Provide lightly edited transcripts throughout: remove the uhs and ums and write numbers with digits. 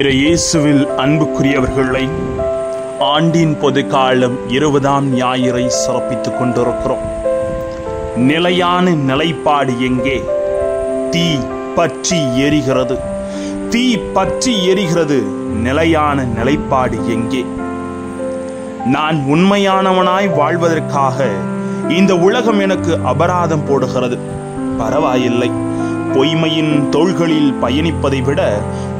இயேசுவில் அன்புக்குரியவர்களை, ஆண்டின் பொது காலம் 20ஆம் ஞாயிறை சிறப்பித்துக் கொண்டிருக்கிறோம். நிலையான நிலைப்பாடு எங்கே? தீ பற்றி எரிகிறது, தீ பற்றி எரிகிறது. நிலையான நிலைப்பாடு எங்கே? நான் உண்மையானவனாய் வாழ்வதற்காக இந்த உலகம் எனக்கு அபராதம் போடுகிறது. பரவாயில்லை, பொய்மையின் தோள்களில் பயணிப்பதை விட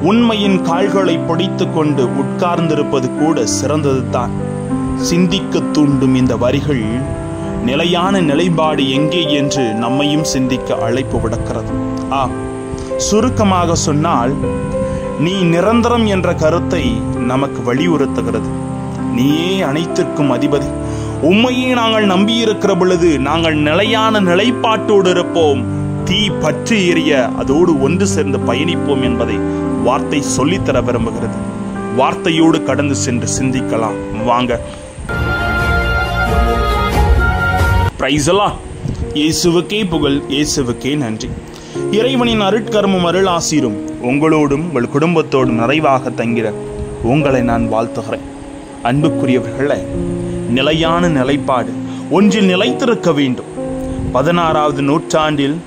உண்மையின் கால்களை பிடித்துக் கொண்டு உட்கார்ந்திருப்பது கூட சிறந்தது தான். சிந்திக்க தூண்டும் இந்த வரிகள் நிலையான நிலைப்பாடு எங்கே என்று நம்மையும் சிந்திக்க அழைப்பு விடுக்கிறது. சுருக்கமாக சொன்னால், நீ நிரந்தரம் என்ற கருத்தை நமக்கு வலியுறுத்துகிறது. நீயே அனைத்திற்கும் அதிபதி, உண்மையே நாங்கள் நம்பியிருக்கிற பொழுது நாங்கள் நிலையான நிலைப்பாட்டோடு இருப்போம். தீ பற்றி எரிய அதோடு ஒன்று சேர்ந்து பயணிப்போம் என்பதை வார்த்தை சொல்லித்தர விரும்புகிறது. வார்த்தையோடு கடந்து சென்று சிந்திக்கலாம் வாங்க. Praise the Lord. இயேசுவுக்கே புகழ், இயேசுவுக்கே நன்றி. இறைவனின் அருட்கரமும் அருள் ஆசீரும் உங்களோடும் உங்கள் குடும்பத்தோடும் நிறைவாக தங்கிற உங்களை நான் வாழ்த்துகிறேன். அன்புக்குரியவர்களே, நிலையான நிலைப்பாடு ஒன்றில் நிலைத்திருக்க வேண்டும். 16வது நூற்றாண்டில்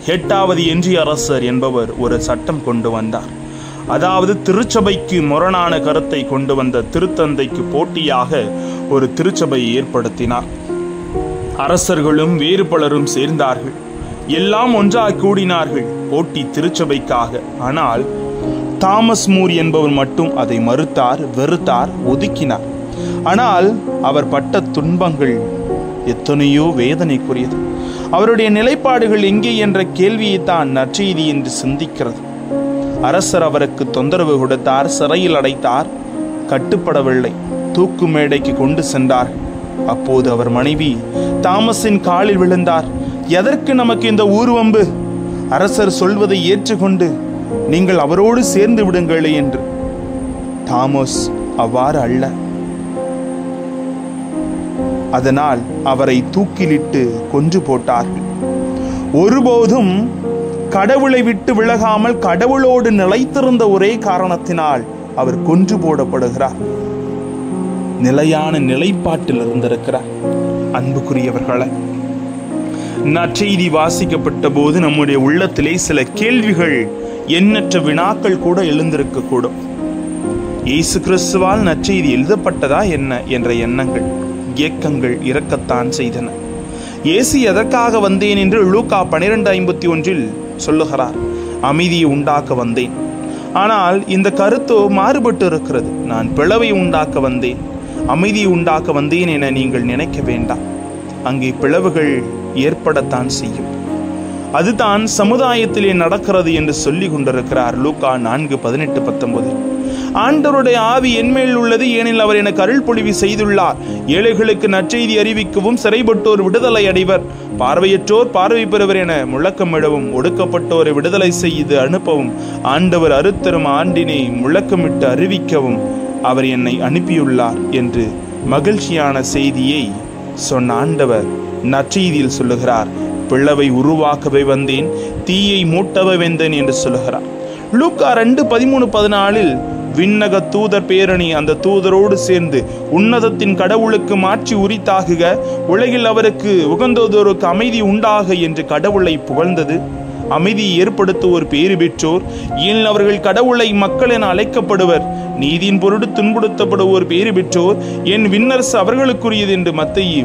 ஹெட்டாவது என்ஜி அரசர் என்பவர் ஒரு சட்டம் கொண்டு வந்தார். அதாவது திருச்சபைக்கு முரணான கருத்தை கொண்டு வந்த திருத்தந்தைக்கு போட்டியாக ஒரு திருச்சபையை ஏற்படுத்தினார். அரசர்களும் வேறு பலரும் சேர்ந்தார்கள். எல்லாம் ஒன்றாக கூடினார்கள் போட்டி திருச்சபைக்காக. ஆனால் தாமஸ் மூர் என்பவர் மட்டும் அதை மறுத்தார், வெறுத்தார், ஒதுக்கினார். ஆனால் அவர் பட்ட துன்பங்கள் எத்தனையோ வேதனைக்குரியது. அவருடைய நிலைப்பாடுகள் எங்கே என்ற கேள்வியைத்தான் நற்செய்தி என்று சிந்திக்கிறது. அரசர் அவருக்கு தொந்தரவு கொடுத்தார், சிறையில் அடைத்தார். கட்டுப்படவில்லை, தூக்கு மேடைக்கு கொண்டு சென்றார். அப்போது அவர் மனைவி தாமஸின் காலில் விழுந்தார். எதற்கு நமக்கு இந்த ஊர்வம்பு? அரசர் சொல்வதை ஏற்றுக்கொண்டு நீங்கள் அவரோடு சேர்ந்து விடுங்களே என்று. தாமஸ் அவ்வாறு அல்ல. அதனால் அவரை தூக்கிலிட்டு கொன்று போட்டார்கள். ஒருபோதும் கடவுளை விட்டு விலகாமல் கடவுளோடு நிலைத்திருந்த ஒரே காரணத்தினால் அவர் கொன்று போடப்படுகிறார். நிலையான நிலைப்பாட்டில் இருந்திருக்கிறார். அன்புக்குரியவர்களே, நற்செய்தி வாசிக்கப்பட்ட போது நம்முடைய உள்ளத்திலே சில கேள்விகள், எண்ணற்ற வினாக்கள் கூட எழுந்திருக்க கூடும். இயேசு கிறிஸ்துவால் நற்செய்தி எழுதப்பட்டதா என்ன என்ற எண்ணங்கள், இயக்கங்கள் இறக்கத்தான் செய்தன. இயேசு எதற்காக வந்தேன் என்று லூக்கா 12:51 சொல்லுகிறார். அமைதியை உண்டாக்க வந்தேன். ஆனால் இந்த கருத்தோ மாறுபட்டு இருக்கிறது. நான் பிளவை உண்டாக்க வந்தேன், அமைதியை உண்டாக்க வந்தேன் என நீங்கள் நினைக்க வேண்டாம். அங்கே பிளவுகள் ஏற்படத்தான் செய்யும். அதுதான் சமுதாயத்திலே நடக்கிறது என்று சொல்லி கொண்டிருக்கிறார் லூக்கா 4:18-19. ஆண்டவருடைய ஆவி என்மேல் உள்ளது, ஏனெனில் அவர் எனக்கு அருள் பொழிவு செய்துள்ளார். ஏழைகளுக்கு நற்செய்தி அறிவிக்கவும், சிறைப்பட்டோர் விடுதலை அடைவர், பார்வையற்றோர் பார்வை பெறுவர் என முழக்கமிடவும், ஒடுக்கப்பட்டோரை விடுதலை செய்து அனுப்பவும், ஆண்டவர் அருத்தரும் ஆண்டினை முழக்கமிட்டு அறிவிக்கவும் அவர் என்னை அனுப்பியுள்ளார் என்று மகிழ்ச்சியான செய்தியை சொன்ன ஆண்டவர் நற்செய்தியில் சொல்லுகிறார். பிளவை உருவாக்கவே வந்தேன், தீயை மூட்டவே வந்தேன் என்று சொல்லுகிறார். லூக்கா 2:13-14 விண்ணக தூதர் பேரணி அந்த தூதரோடு சேர்ந்து உன்னதத்தின் கடவுளுக்கு மாட்சி உரித்தாகுக, உலகில் அவருக்கு உகந்ததோருக்கு அமைதி உண்டாக என்று கடவுளை புகழ்ந்தது. அமைதியை ஏற்படுத்துவோர் பேறு பெற்றோர், ஏன் அவர்கள் கடவுளை மக்கள் என அழைக்கப்படுவர். நீதியின் பொருட்டு துன்புறுத்தப்படுவோர் பேறு பெற்றோர், என் விண்ணரசு அவர்களுக்குரியது என்று மத்தேயு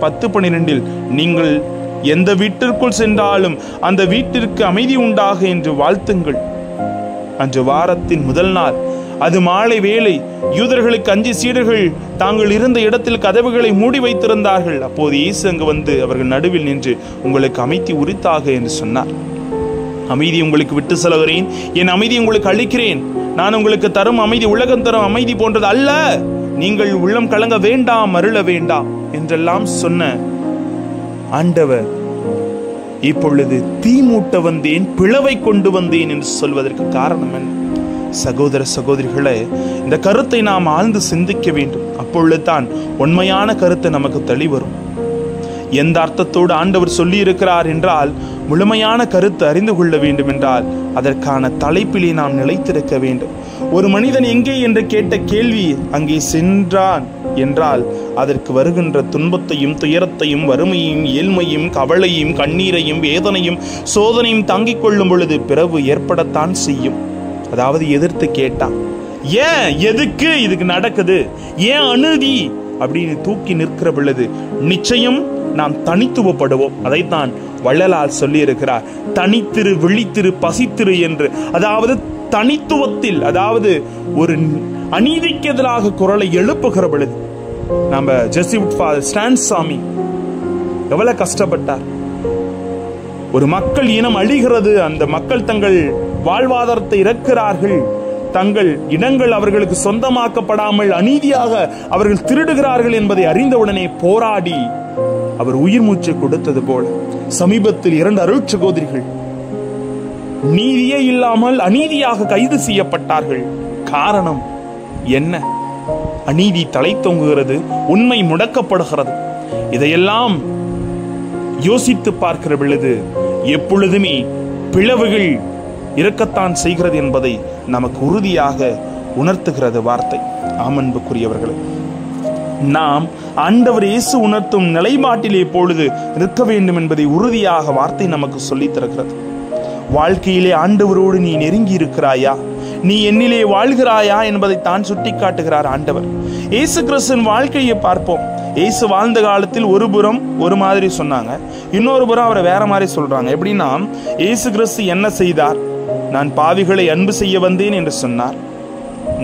10:12 நீங்கள் எந்த வீட்டிற்குள் சென்றாலும் அந்த வீட்டிற்கு அமைதி உண்டாக என்று வாழ்த்துங்கள். அன்று வாரத்தின் முதல் நாள், அது மாலை வேளை. யூதர்களுக்கு அஞ்சி சீடர்கள் தாங்கள் இருந்த இடத்தில் கதவுகளை மூடி வைத்திருந்தார்கள். அப்போது இயேசு அங்கு வந்து அவர்கள் நடுவில் நின்று உங்களுக்கு அமைதி உரித்தாக என்று சொன்னார். அமைதி உங்களுக்கு விட்டு செல்கிறேன், என் அமைதி உங்களுக்கு அளிக்கிறேன். நான் உங்களுக்கு தரும் அமைதி உலகம் தரும் அமைதி போன்றது அல்ல. நீங்கள் உள்ளம் கலங்க வேண்டாம், அருள வேண்டாம் என்றெல்லாம் சொன்ன ஆண்டவர் இப்பொழுது தீ மூட்ட வந்தேன், பிளவை கொண்டு வந்தேன் என்று சொல்வதற்கு காரணம் என்ன? சகோதர சகோதரிகளே, இந்த கருத்தை நாம் ஆழ்ந்து சிந்திக்க வேண்டும். அப்பொழுதுதான் உண்மையான கருத்து நமக்கு தெளிவரும். எந்த அர்த்தத்தோடு ஆண்டவர் சொல்லி இருக்கிறார் என்றால், முழுமையான கருத்து அறிந்து கொள்ள வேண்டும் என்றால் அதற்கான தலைப்பிலே நாம் நிலைத்திருக்க வேண்டும். ஒரு மனிதன் எங்கே என்று கேட்ட கேள்வி, அங்கே சென்றான் என்றால் அதற்கு வருகின்ற துன்பத்தையும் துயரத்தையும் வறுமையும் ஏழ்மையும் கவலையும் கண்ணீரையும் வேதனையும் சோதனையும் தாங்கிக் கொள்ளும் பொழுது பிறகு ஏற்படத்தான் செய்யும். அதாவது எதிர்த்து கேட்டான், ஏன் எதுக்கு இதுக்கு நடக்குது, ஏன் அநீதி அப்படின்னு தூக்கி நிற்கிற பொழுது நிச்சயம் நாம் தனித்துவப்படுவோம். அதைத்தான் வள்ளலார் சொல்லி இருக்கிறார், தனித்திரு விழித்திரு பசித்திரு என்று. அதாவது தனித்துவத்தில், அதாவது ஒரு அநீதிக்கு எதிராக குரலை எழுப்புகிற பொழுது, நம்ம ஜெசுவிட் ஃபாதர் ஸ்டான்சாமி எவ்வளவு கஷ்டப்பட்டார். ஒரு மக்கள் இனம் அழிகிறது, அந்த மக்கள் தங்கள் வாழ்வாதாரத்தை இழக்கிறார்கள், தங்கள் இடங்கள் அவர்களுக்கு சொந்தமாக்கப்படாமல் அநீதியாக அவர்கள் திருடுகிறார்கள் என்பதை அறிந்தவுடனே போராடி அவர் உயிர் மூச்சு கொடுத்தது போல சமீபத்தில் 2 அருட்சகோதரிகள் நீதியே இல்லாமல் அநீதியாக கைது செய்யப்பட்டார்கள். காரணம் என்ன? அநீதி தலை தொங்குகிறது, உண்மை முடக்கப்படுகிறது. இதையெல்லாம் யோசித்து பார்க்கிற பொழுது எப்பொழுதுமே பிளவுகள் இருக்கத்தான் செய்கிறது என்பதை நமக்கு உறுதியாக உணர்த்துகிறது வார்த்தை. ஆமன்புக்குரியவர்களே, நாம் ஆண்டவர் இயேசு உணர்த்தும் நிலைப்பாட்டிலே பொழுது இருக்க வேண்டும் என்பதை உறுதியாக வார்த்தை நமக்கு சொல்லித் தருகிறது. வாழ்க்கையிலே ஆண்டவரோடு நீ நெருங்கி இருக்கிறாயா, நீ என்னிலே வாழ்கிறாயா என்பதை தான் சுட்டி காட்டுகிறார் ஆண்டவர். இயேசு கிறிஸ்துவின் வாழ்க்கையை பார்ப்போம். இயேசு வாழ்ந்த காலத்தில் ஒரு புறம் ஒரு மாதிரி சொன்னாங்க, இன்னொரு புறம் அவரை வேற மாதிரி சொல்றாங்க. எப்படின்னா, இயேசு கிறிஸ்து என்ன செய்தார்? நான் பாவிகளை அன்பு செய்ய வந்தேன் என்று சொன்னார்.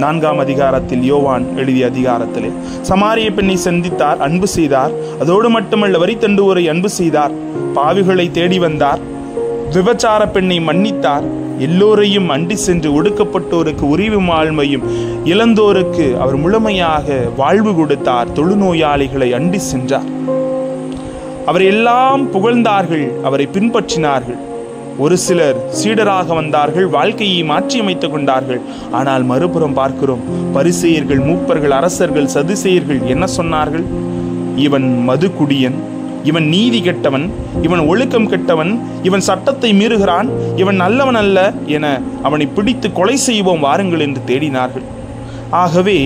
4ஆம் அதிகாரத்தில், யோவான் எழுதிய அதிகாரத்திலே சமாரிய பெண்ணை சந்தித்தார், அன்பு செய்தார். அதோடு மட்டுமல்ல, வரி தண்டுவோரை அன்பு செய்தார், பாவிகளை தேடி வந்தார், விபச்சார பெண்ணை மன்னித்தார், எல்லோரையும் அண்டி சென்று ஒடுக்கப்பட்டோருக்கு உரிமை ஆழ்மையும் இழந்தோருக்கு அவர் முழுமையாக வாழ்வு கொடுத்தார், தொழுநோயாளிகளை அண்டி சென்றார். அவர் எல்லாம் புகழ்ந்தார்கள், அவரை பின்பற்றினார்கள். ஒரு சிலர் சீடராக வந்தார்கள், வாழ்க்கையை மாற்றி அமைத்துக் கொண்டார்கள். ஆனால் மறுபுறம் பார்க்கிறோம், பரிசேயர்கள், மூப்பர்கள், அரசர்கள், சதுசேயர்கள் என்ன சொன்னார்கள்? இவன் மது குடியன், இவன் நீதி கெட்டவன், இவன் ஒழுக்கம் கெட்டவன், இவன் சட்டத்தை மீறுகிறான், இவன் நல்லவன் அல்ல என அவனை பிடித்து கொலை செய்வோம் வாருங்கள் என்று தேடினார்கள். ஆகவே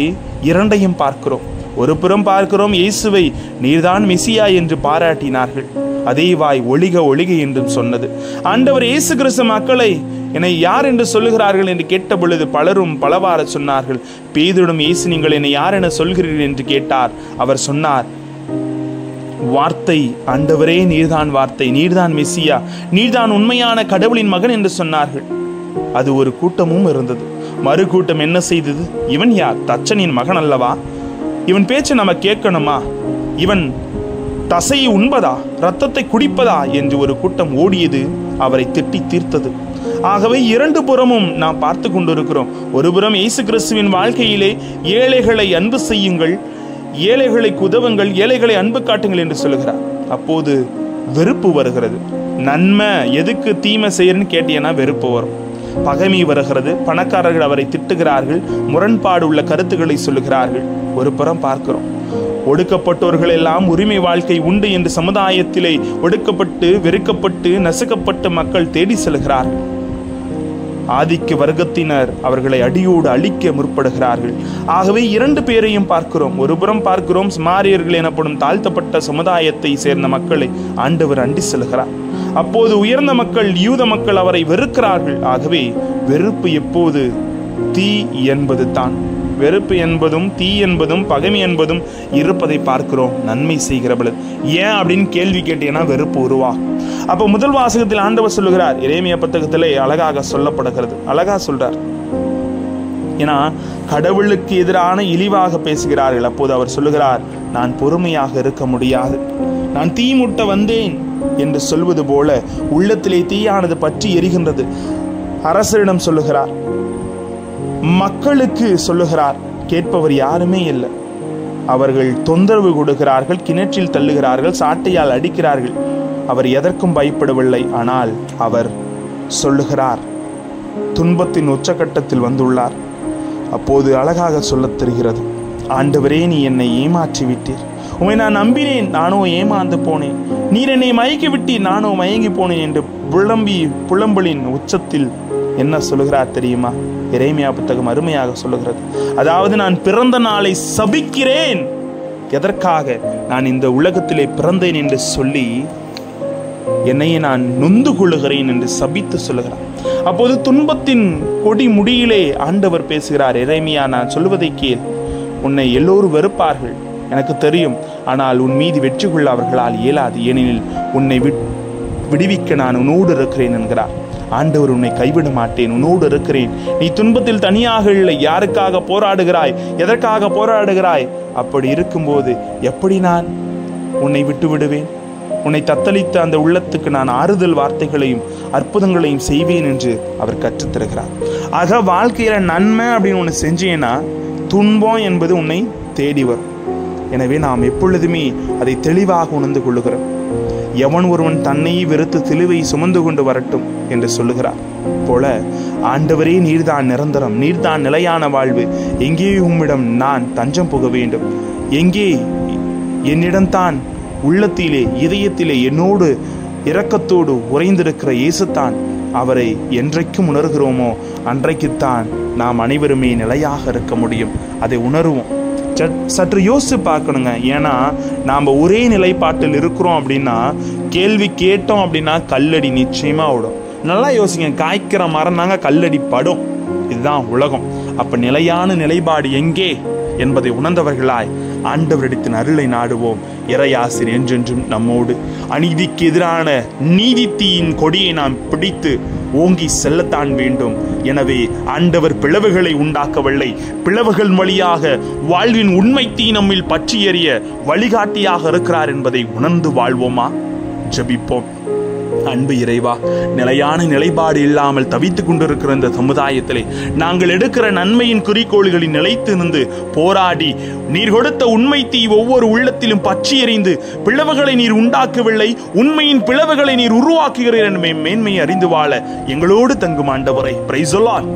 இரண்டையும் பார்க்கிறோம். ஒரு புறம் பார்க்கிறோம், இயேசுவை நீர்தான் மெசியா என்று பாராட்டினார்கள். அதே வாய் ஒளிக ஒளிக என்றும் சொன்னது. ஆண்டவர் இயேசு கிறிஸ்து மக்களை என்னை யார் என்று சொல்லுகிறார்கள் என்று கேட்ட பொழுது பலரும் பலவாறு சொன்னார்கள். பேதுருவிடம் இயேசு, நீங்கள் என்னை யார் என சொல்கிறீர்கள் என்று கேட்டார். அவர் சொன்னார், வார்த்தை, ஆண்டவரே நீர்தான் வார்த்தை, நீர்தான் மெசியா, நீர்தான் உண்மையான கடவுளின் மகன் என்று சொன்னார்கள். அது ஒரு கூட்டமும் இருந்தது. மறு கூட்டம் என்ன செய்தது? இவன் யார்? தச்சனின் மகன் அல்லவா? இவன் பேச்சு நம்ம கேட்கணுமா? இவன் தசையை உண்பதா, இரத்தத்தை குடிப்பதா என்று ஒரு கூட்டம் ஓடியது, அவரை திட்டி தீர்த்தது. ஆகவே இரண்டு புறமும் நாம் பார்த்து கொண்டிருக்கிறோம். ஒரு புறம் இயேசு கிறிஸ்துவின் வாழ்க்கையிலே ஏழைகளை அன்பு செய்யுங்கள், ஏழைகளுக்கு உதவுங்கள், ஏழைகளை அன்பு காட்டுங்கள் என்று சொல்லுகிறார். அப்போது வெறுப்பு வருகிறது. நன்மை எதுக்கு தீமை செய்யறன்னு கேட்டீங்கன்னா வெறுப்பு வரும். பகைமை வருகிறது. பணக்காரர்கள் அவரை திட்டுகிறார்கள், முரண்பாடு உள்ள கருத்துக்களை சொல்லுகிறார்கள். ஒரு புறம் பார்க்கிறோம், ஒடுக்கப்பட்டவர்கள் எல்லாம் உரிமை வாழ்க்கை உண்டு என்று சமுதாயத்திலே ஒடுக்கப்பட்டு வெறுக்கப்பட்டு நசுக்கப்பட்ட மக்கள் தேடி செல்கிறார்கள். ஆதிக்க வர்க்கத்தினர் அவர்களை அடியோடு அழிக்க முற்படுகிறார்கள். ஆகவே இரண்டு பேரையும் பார்க்கிறோம். ஒரு புறம் பார்க்கிறோம், சமாரியர்கள் எனப்படும் தாழ்த்தப்பட்ட சமுதாயத்தை சேர்ந்த மக்களை ஆண்டவர் அண்டி செல்கிறார். அப்போது உயர்ந்த மக்கள், யூத மக்கள் அவரை வெறுக்கிறார்கள். ஆகவே வெறுப்பு எப்போது தீ என்பது தான். வெறுப்பு என்பதும் தீ என்பதும் பகைமை என்பதும் இருப்பதை பார்க்கிறோம் நன்மை செய்கிற பொழுது. ஏன் அப்படின்னு கேள்வி கேட்டீங்கன்னா வெறுப்பு உருவாகும். அப்போ முதல் வாசகத்தில் ஆண்டவர் சொல்லுகிறார், எரேமியா புத்தகத்திலே அழகாக சொல்லப்படுகிறது, அழகா சொல்றார். ஏன்னா கடவுளுக்கு எதிரான இழிவாக பேசுகிறார்கள். அப்போது அவர் சொல்லுகிறார், நான் பொறுமையாக இருக்க முடியாது, நான் தீ மூட்ட வந்தேன் என்று சொல்வது போல உள்ளத்திலே தீயானது பற்றி எரிகின்றது. அரசரிடம் சொல்லுகிறார், மக்களுக்கு சொல்லுகிறார், கேட்பவர் யாருமே இல்லை. அவர்கள் தொந்தரவு கொடுக்கிறார்கள், கிணற்றில் தள்ளுகிறார்கள், சாட்டையால் அடிக்கிறார்கள். அவர் எதற்கும் பயப்படவில்லை. ஆனால் அவர் சொல்லுகிறார், துன்பத்தின் உச்சகட்டத்தில் வந்துள்ளார். அப்போது அழகாக சொல்லத் தெரிகிறது, ஆண்டவரே நீ என்னை ஏமாற்றி விட்டீர், உம்மை நான் நம்பினேன், நானோ ஏமாந்து போனேன், நீர் என்னை மயக்கி விட்டீர், நானோ மயங்கி போனேன் என்று புலம்பலின் உச்சத்தில் என்ன சொல்லுகிறார் தெரியுமா? எரேமியா புத்தகம் அருமையாக சொல்லுகிறது. அதாவது, நான் பிறந்த நாளை சபிக்கிறேன். எதற்காக? நான் இந்த உலகத்திலே பிறந்தேன் என்று சொல்லி என்னையே நான் நொந்து கொள்ளுகிறேன் என்று சபித்து சொல்லுகிறார். அப்போது துன்பத்தின் கொடி முடியிலே ஆண்டவர் பேசுகிறார், எரேமியா, நான் சொல்வதை கேள். உன்னை எல்லோரும் வெறுப்பார்கள், எனக்கு தெரியும். ஆனால் உன் மீது வெற்றி கொள்ள அவர்களால் இயலாது. ஏனெனில் உன்னை விடுவிக்க நான் உன்னோடு இருக்கிறேன் என்கிறார். ஆண்டவர், உன்னை கைவிட மாட்டேன், உன்னோடு இருக்கிறேன். நீ துன்பத்தில் தனியாக இல்லை. யாருக்காக போராடுகிறாய்? எதற்காக போராடுகிறாய்? அப்படி இருக்கும்போது எப்படி நான் உன்னை விட்டு விடுவேன்? உன்னை தத்தளித்த அந்த உள்ளத்துக்கு நான் ஆறுதல் வார்த்தைகளையும் அற்புதங்களையும் செய்வேன் என்று அவர் கற்றுத்தருகிறார். ஆக வாழ்க்கையில நன்மை அப்படின்னு ஒன்று செஞ்சேன்னா துன்பம் என்பது உன்னை தேடி வரும். எனவே நாம் எப்பொழுதுமே அதை தெளிவாக உணர்ந்து கொள்ளுகிறோம். எவன் ஒருவன் தன்னையே வெறுத்து சிலுவை சுமந்து கொண்டு வரட்டும் என்று சொல்லுகிறார் போல, ஆண்டவரே, நீர்தான் நிரந்தரம், நீர்தான் நிலையான வாழ்வு. எங்கே உம்மிடம் நான் தஞ்சம் புக வேண்டும்? எங்கே என்னிடம்தான் உள்ளத்திலே இதயத்திலே என்னோடு இரக்கத்தோடு உறைந்திருக்கிற இயேசுத்தான். அவரை என்றைக்கும் உணர்கிறோமோ அன்றைக்குத்தான் நாம் அனைவருமே நிலையாக இருக்க முடியும். அதை உணர்வோம். சற்று யோசிச்சு பார்க்கணுங்க. ஏன்னா நாம் ஒரே நிலைப்பாட்டில் இருக்கிறோம் அப்படின்னா, கேள்வி கேட்டோம் அப்படின்னா கல்லடி நிச்சயமா விடும். நல்லா யோசிங்க, காய்க்கிற மரம் தாங்க கல்லடி படும். இதுதான் உலகம். அப்ப நிலையான நிலைப்பாடு எங்கே என்பதை உணர்ந்தவர்களாய் ஆண்டவரிடத்தின் அருளை நாடுவோம். இறையாசிர் என்றென்றும் நம்மோடு. அநீதிக்கு எதிரான நீதித்தீயின் கொடியை நாம் பிடித்து ஓங்கி செல்லத்தான் வேண்டும். எனவே ஆண்டவர் பிளவுகளை உண்டாக்கவில்லை. பிளவுகள் வழியாக வாழ்வின் உண்மை தீ நம்மில் பற்றி எறிய வழிகாட்டியாக இருக்கிறார் என்பதை உணர்ந்து வாழ்வோமா? ஜெபிப்போம். அன்பு இறைவா, நிலையான நிலைப்பாடு இல்லாமல் தவித்துக் கொண்டிருக்கிற இந்த சமுதாயத்திலே நாங்கள் எடுக்கிற நன்மையின் குறிக்கோள்களில் நிலைத்து நின்று போராடி நீர் கொடுத்த உண்மை தீ ஒவ்வொரு உள்ளத்திலும் பற்றி எறிந்து பிளவுகளை நீர் உண்டாக்கவில்லை, உண்மையின் பிளவுகளை நீர் உருவாக்குகிறீர் என்ற மேன்மையை அறிந்து வாழ எங்களோடு தங்கும் ஆண்டவரை பிரைஸ் தி லார்ட்.